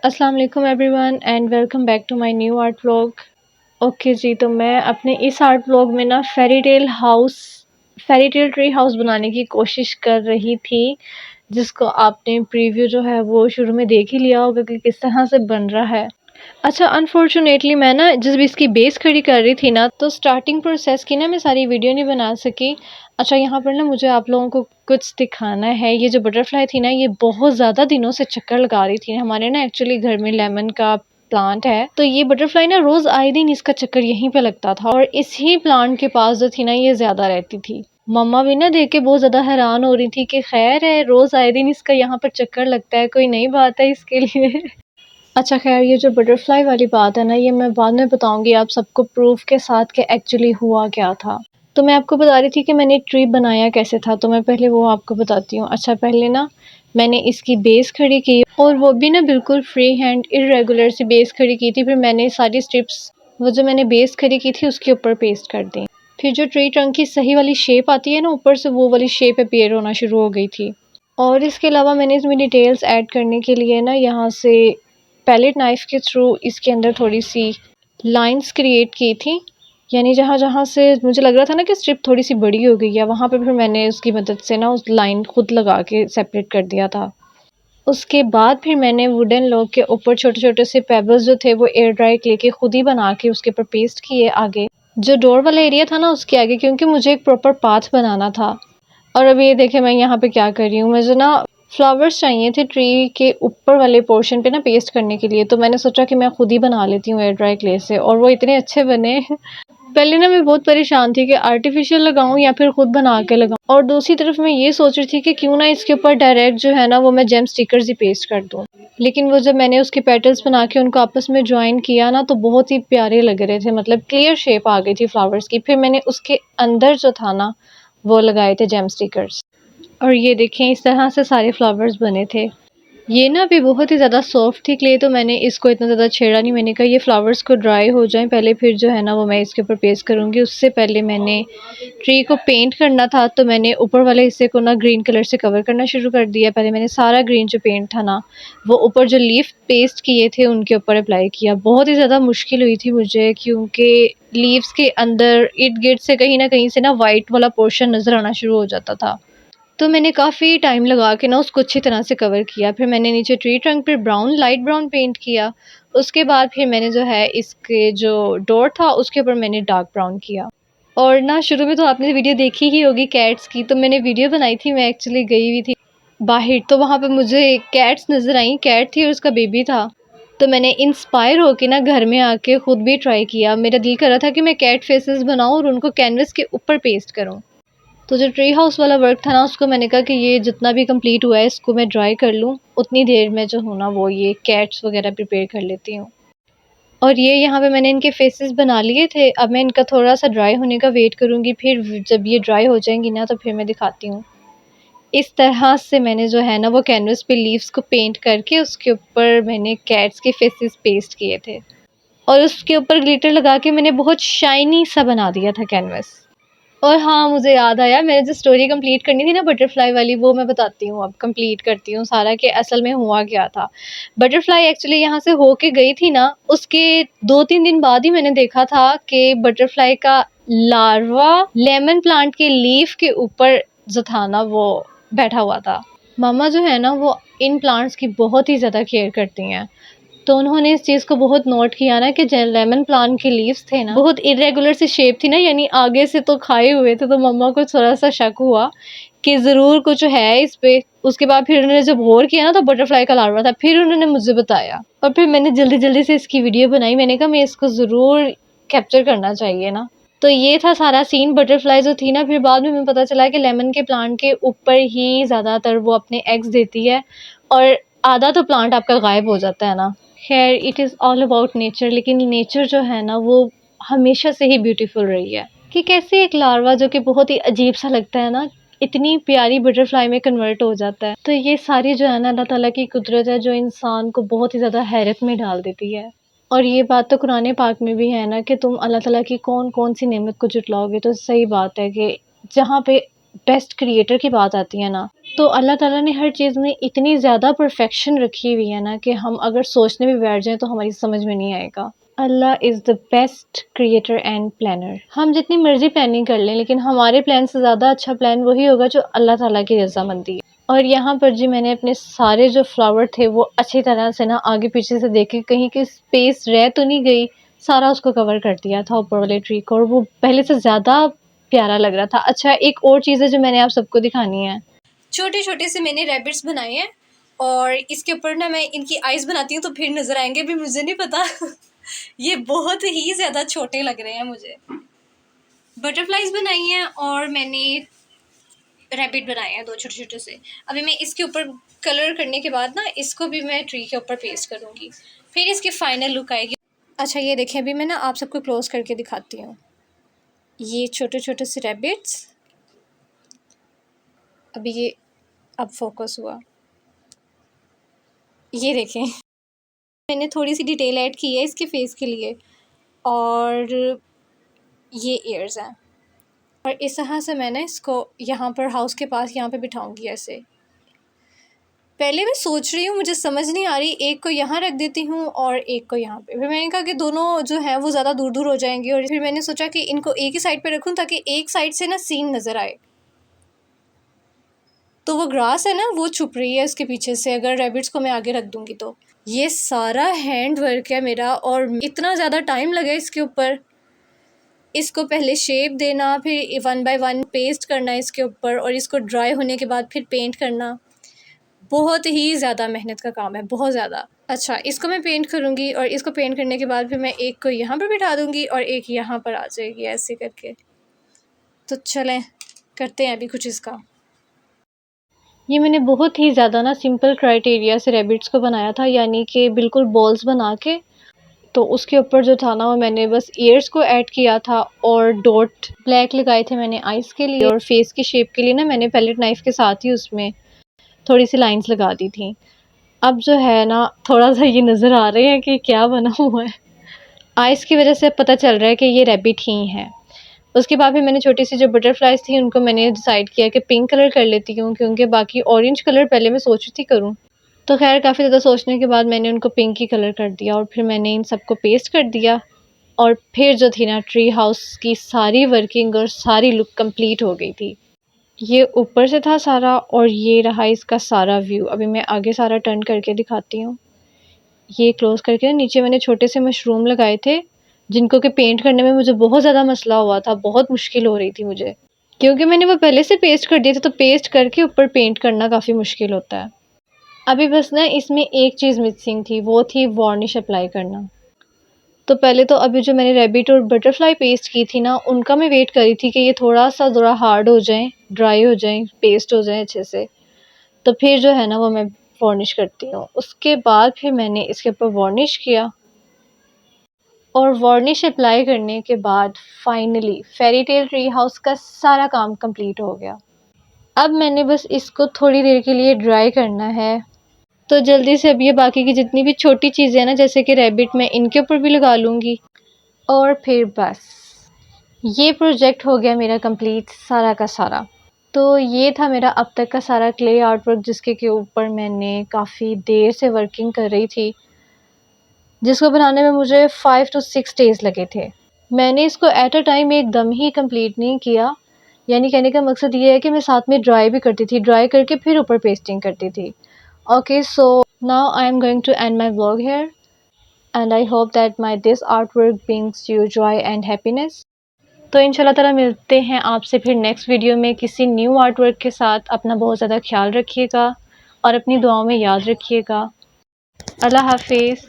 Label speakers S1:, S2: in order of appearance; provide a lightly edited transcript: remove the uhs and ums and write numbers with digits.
S1: अस्सलाम वालेकुम everyone and welcome back to my new art vlog. Okay जी, तो मैं अपने इस आर्ट व्लॉग में ना फेरी टेल ट्री हाउस बनाने की कोशिश कर रही थी, जिसको आपने प्रीव्यू जो है वो शुरू में देख ही लिया होगा कि किस तरह से बन रहा है। अच्छा, अनफॉर्चुनेटली मैं ना जिस भी इसकी बेस खड़ी कर रही थी ना, तो स्टार्टिंग प्रोसेस की ना मैं सारी वीडियो नहीं बना सकी। अच्छा, यहाँ पर ना मुझे आप लोगों को कुछ दिखाना है। ये जो बटरफ्लाई थी ना, ये बहुत ज़्यादा दिनों से चक्कर लगा रही थी। हमारे ना एक्चुअली घर में लेमन का प्लांट है, तो ये बटरफ्लाई ना रोज़ आए दिन इसका चक्कर यहीं पे लगता था और इसी प्लांट के पास जो थी ना, ये ज़्यादा रहती थी। मम्मा भी ना देख के बहुत ज़्यादा हैरान हो रही थी कि खैर है, रोज़ आए दिन इसका यहाँ पर चक्कर लगता है, कोई नई बात है इसके लिए। अच्छा, ख़ैर ये जो बटरफ्लाई वाली बात है ना, ये मैं बाद में बताऊँगी आप सबको प्रूफ़ के साथ कि एक्चुअली हुआ क्या था। तो मैं आपको बता रही थी कि मैंने ट्री बनाया कैसे था, तो मैं पहले वो आपको बताती हूँ। अच्छा, पहले ना मैंने इसकी बेस खड़ी की और वो भी ना बिल्कुल फ्री हैंड इर्रेगुलर सी बेस खड़ी की थी। फिर मैंने सारी स्ट्रिप्स वो जो मैंने बेस खड़ी की थी उसके ऊपर पेस्ट कर दी। फिर जो ट्री ट्रंक की सही वाली शेप आती है ना, ऊपर से वो वाली शेप अपीयर होना शुरू हो गई थी। और इसके अलावा मैंने इसमें डिटेल्स ऐड करने के लिए ना यहाँ से पैलेट नाइफ़ के थ्रू इसके अंदर थोड़ी-सी लाइन्स क्रिएट की थी। यानी जहाँ-जहाँ से मुझे लग रहा था ना कि स्ट्रिप थोड़ी-सी बड़ी हो गई है, वहाँ पे फिर मैंने उसकी मदद से ना उस लाइन खुद लगा के सेपरेट कर दिया था। उसके बाद फिर मैंने वुडन लॉग के ऊपर छोटे-छोटे से पेबल्स जो थे वो एयर ड्राई क्ले के खुद ही बना के उसके ऊपर पेस्ट किए आगे। जो डोर वाला एरिया था ना उसके आगे, क्योंकि मुझे एक प्रॉपर पाथ बनाना था। और अभी ये देखिए मैं यहाँ पे क्या कर रही हूँ, मुझे ना फ्लावर्स चाहिए थे ट्री के ऊपर वाले पोर्शन पे ना पेस्ट करने के लिए, तो मैंने सोचा कि मैं खुद ही बना लेती हूँ एयर ड्राई क्ले से, और वो इतने अच्छे बने। पहले ना मैं बहुत परेशान थी कि आर्टिफिशियल लगाऊं या फिर खुद बना के लगाऊं, और दूसरी तरफ मैं ये सोच रही थी कि क्यों ना इसके ऊपर डायरेक्ट जो है ना वो मैं जेम स्टिकर्स ही पेस्ट कर दूं। लेकिन वो जब मैंने उसके पेटल्स बना के उनको आपस में ज्वाइन किया ना, तो बहुत ही प्यारे लग रहे थे, मतलब क्लियर शेप आ गई थी फ्लावर्स की। फिर मैंने उसके अंदर जो था ना वो लगाए थे जेम स्टिकर्स, और ये देखें इस तरह से सारे फ्लावर्स बने थे। ये ना अभी बहुत ही ज़्यादा सॉफ्ट थी क्ले, तो मैंने इसको इतना ज़्यादा छेड़ा नहीं। मैंने कहा ये फ्लावर्स को ड्राई हो जाएं पहले, फिर जो है ना वो मैं इसके ऊपर पेस्ट करूँगी। उससे पहले मैंने ट्री को पेंट करना था, तो मैंने ऊपर वाले हिस्से को ना ग्रीन कलर से कवर करना शुरू कर दिया। पहले मैंने सारा ग्रीन जो पेंट था ना वो ऊपर जो लीफ पेस्ट किए थे उनके ऊपर अप्लाई किया। बहुत ही ज़्यादा मुश्किल हुई थी मुझे, क्योंकि लीव्स के अंदर इर्द गिर्द से कहीं ना कहीं से ना वाइट वाला पोर्शन नज़र आना शुरू हो जाता था। तो मैंने काफ़ी टाइम लगा के ना उसको अच्छी तरह से कवर किया। फिर मैंने नीचे ट्री ट्रंक पे लाइट ब्राउन पेंट किया। उसके बाद फिर मैंने जो है इसके जो डोर था उसके ऊपर मैंने डार्क ब्राउन किया। और ना शुरू में तो आपने वीडियो देखी ही होगी कैट्स की, तो मैंने वीडियो बनाई थी, मैं एक्चुअली गई हुई थी बाहर, तो वहाँ पे मुझे कैट्स नज़र आई। कैट थी और उसका बेबी था। तो मैंने इंस्पायर होके ना घर में आके खुद भी ट्राई किया। मेरा दिल कर रहा था कि मैं कैट फेसेस बनाऊँ और उनको कैनवस के ऊपर पेस्ट करूँ। तो जो ट्री हाउस वाला वर्क था ना उसको मैंने कहा कि ये जितना भी कंप्लीट हुआ है इसको मैं ड्राई कर लूँ, उतनी देर में जो हो ना वो ये कैट्स वगैरह प्रिपेयर कर लेती हूँ। और ये यहाँ पे मैंने इनके फेसेस बना लिए थे। अब मैं इनका थोड़ा सा ड्राई होने का वेट करूँगी, फिर जब ये ड्राई हो जाएंगी ना तो फिर मैं दिखाती हूँ। इस तरह से मैंने जो है ना वो कैनवस पे लीव्स को पेंट करके उसके ऊपर मैंने कैट्स के फेसेस पेस्ट किए थे, और उसके ऊपर ग्लिटर लगा के मैंने बहुत शाइनी सा बना दिया था कैनवस। और हाँ, मुझे याद आया, मैंने जो स्टोरी कंप्लीट करनी थी ना बटरफ्लाई वाली, वो मैं बताती हूँ, अब कंप्लीट करती हूँ सारा कि असल में हुआ क्या था। बटरफ्लाई एक्चुअली यहाँ से होके गई थी ना, उसके 2-3 दिन बाद ही मैंने देखा था कि बटरफ्लाई का लार्वा लेमन प्लांट के लीफ के ऊपर जो था ना वो बैठा हुआ था। मामा जो है ना वो इन प्लांट्स की बहुत ही ज़्यादा केयर करती हैं, तो उन्होंने इस चीज़ को बहुत नोट किया ना कि लेमन प्लांट के लीव्स थे ना बहुत इरेगुलर सी शेप थी ना, यानी आगे से तो खाए हुए थे, तो मम्मा को थोड़ा सा शक हुआ कि ज़रूर कुछ है इस पे। उसके बाद फिर उन्होंने जब गौर किया ना तो बटरफ्लाई का लार्वा था, फिर उन्होंने मुझे बताया और फिर मैंने जल्दी जल्दी से इसकी वीडियो बनाई। मैंने कहा मैं इसको ज़रूर कैप्चर करना चाहिए ना। तो ये था सारा सीन। बटरफ्लाई जो थी ना, फिर बाद में हमें पता चला कि लेमन के प्लांट के ऊपर ही ज़्यादातर वो अपने एग्स देती है, और आधा तो प्लांट आपका गायब हो जाता है ना। खैर, it is all about nature, लेकिन नेचर जो है ना वो हमेशा से ही ब्यूटीफुल रही है कि कैसे एक लार्वा जो कि बहुत ही अजीब सा लगता है ना, इतनी प्यारी बटरफ्लाई में कन्वर्ट हो जाता है। तो ये सारी जो है ना अल्लाह ताला की कुदरत है, जो इंसान को बहुत ही ज़्यादा हैरत में डाल देती है। और ये बात तो कुरान पाक में भी है ना कि तुम अल्लाह ताला की कौन कौन सी नेमत को जुटलाओगे, तो सही बात है कि जहाँ पे बेस्ट क्रिएटर की बात आती है ना, तो अल्लाह ताला ने हर चीज़ में इतनी ज़्यादा परफेक्शन रखी हुई है ना कि हम अगर सोचने भी बैठ जाएँ तो हमारी समझ में नहीं आएगा। Allah is the best creator and planner. हम जितनी मर्ज़ी प्लानिंग कर लें, लेकिन हमारे प्लान से ज़्यादा अच्छा प्लान वही होगा जो अल्लाह ताला की रज़ामंदी है। और यहाँ पर जी मैंने अपने सारे जो फ्लावर थे वो अच्छी तरह से ना आगे पीछे से देखे कहीं की स्पेस रह तो नहीं गई, सारा उसको कवर कर दिया था ऊपर वाले ट्री को, और वो पहले से ज़्यादा प्यारा लग रहा था। अच्छा, एक और चीज़ है जो मैंने आप सबको दिखानी है।
S2: छोटे छोटे से मैंने रैबिट्स बनाए हैं और इसके ऊपर ना मैं इनकी आइज़ बनाती हूँ तो फिर नज़र आएंगे भी, मुझे नहीं पता। ये बहुत ही ज़्यादा छोटे लग रहे हैं मुझे। बटरफ्लाइज बनाई हैं और मैंने रैबिट बनाए हैं 2 छोटे-छोटे से। अभी मैं इसके ऊपर कलर करने के बाद ना इसको भी मैं ट्री के ऊपर पेस्ट करूँगी, फिर इसकी फाइनल लुक आएगी। अच्छा ये देखें, अभी मैं ना आप सबको क्लोज करके दिखाती हूँ। ये छोटे-छोटे से रैबिट्स, अभी ये अब फोकस हुआ, ये देखें। मैंने थोड़ी सी डिटेल ऐड की है इसके फेस के लिए, और ये ईयर्स हैं, और इस तरह से मैंने इसको यहाँ पर हाउस के पास यहाँ पे बिठाऊंगी ऐसे। पहले मैं सोच रही हूँ, मुझे समझ नहीं आ रही, एक को यहाँ रख देती हूँ और एक को यहाँ पे। फिर मैंने कहा कि दोनों जो हैं वो ज़्यादा दूर दूर हो जाएंगे, और फिर मैंने सोचा कि इनको एक ही साइड पे रखूँ ताकि एक साइड से ना सीन नज़र आए। तो वो ग्रास है ना वो छुप रही है उसके पीछे से, अगर रैबिट्स को मैं आगे रख दूँगी तो। ये सारा हैंड वर्क है मेरा, और इतना ज़्यादा टाइम लगा इसके ऊपर। इसको पहले शेप देना, फिर 1 बाय 1 पेस्ट करना इसके ऊपर, और इसको ड्राई होने के बाद फिर पेंट करना। बहुत ही ज़्यादा मेहनत का काम है, बहुत ज़्यादा। अच्छा, इसको मैं पेंट करूँगी, और इसको पेंट करने के बाद फिर मैं एक को यहाँ पर बिठा दूँगी और एक यहाँ पर आ जाएगी ऐसे करके। तो चलें करते हैं अभी कुछ इसका।
S1: ये मैंने बहुत ही ज़्यादा ना सिंपल क्राइटेरिया से रैबिट्स को बनाया था, यानी कि बिल्कुल बॉल्स बना के, तो उसके ऊपर जो था ना वो मैंने बस ईयर्स को ऐड किया था, और डॉट ब्लैक लगाए थे मैंने आइज़ के लिए, और फेस की शेप के लिए ना मैंने पैलेट नाइफ़ के साथ ही उसमें थोड़ी सी लाइंस लगा दी थी। अब जो है ना थोड़ा सा ये नज़र आ रहे हैं कि क्या बना हुआ है, आइज़ की वजह से पता चल रहा है कि ये रैबिट ही है। उसके बाद फिर मैंने छोटी सी जो बटरफ्लाइज थी उनको मैंने डिसाइड किया कि पिंक कलर कर लेती हूँ, क्योंकि बाकी ऑरेंज कलर पहले मैं सोच रही थी करूँ, तो खैर काफ़ी ज़्यादा सोचने के बाद मैंने उनको पिंक ही कलर कर दिया, और फिर मैंने इन सबको पेस्ट कर दिया। और फिर जो थी ना ट्री हाउस की सारी वर्किंग और सारी लुक कंप्लीट हो गई थी। ये ऊपर से था सारा, और ये रहा इसका सारा व्यू। अभी मैं आगे सारा टर्न करके दिखाती हूँ। ये क्लोज करके नीचे मैंने छोटे से मशरूम लगाए थे, जिनको कि पेंट करने में मुझे बहुत ज़्यादा मसला हुआ था, बहुत मुश्किल हो रही थी मुझे, क्योंकि मैंने वो पहले से पेस्ट कर दिए थे, तो पेस्ट करके ऊपर पेंट करना काफ़ी मुश्किल होता है। अभी बस ना इसमें एक चीज़ मिसिंग थी, वो थी वार्निश अप्लाई करना। तो पहले तो अभी जो मैंने रैबिट और बटरफ्लाई पेस्ट की थी ना, उनका मैं वेट कर रही थी कि ये थोड़ा-सा ज़रा हार्ड हो जाएँ, ड्राई हो जाएँ, पेस्ट हो जाएँ अच्छे से, तो फिर जो है ना वो मैं वार्निश करती हूँ। उसके बाद फिर मैंने इसके ऊपर वार्निश किया, और वार्निश अप्लाई करने के बाद finally fairy tale tree house का सारा काम कंप्लीट हो गया। अब मैंने बस इसको थोड़ी देर के लिए ड्राई करना है। तो जल्दी से अब ये बाकी की जितनी भी छोटी चीज़ें हैं ना, जैसे कि रैबिट, मैं इनके ऊपर भी लगा लूँगी, और फिर बस ये प्रोजेक्ट हो गया मेरा कंप्लीट सारा का सारा। तो ये था मेरा अब तक का सारा क्ले आर्ट वर्क, जिसके के ऊपर मैंने काफ़ी देर से वर्किंग कर रही थी, जिसको बनाने में मुझे 5 to 6 डेज़ लगे थे। मैंने इसको एट अ टाइम एकदम ही कंप्लीट नहीं किया, यानी कहने का मकसद ये है कि मैं साथ में ड्राई भी करती थी, ड्राई करके फिर ऊपर पेस्टिंग करती थी। Okay, so now I am going to end my vlog here, and I hope that my this artwork brings you joy and happiness. तो इंशाल्लाह ताला मिलते हैं आपसे फिर नेक्स्ट वीडियो में किसी न्यू आर्टवर्क के साथ। अपना बहुत ज़्यादा ख्याल रखिएगा और अपनी दुआओं में याद रखिएगा। अल्लाह हाफिज़।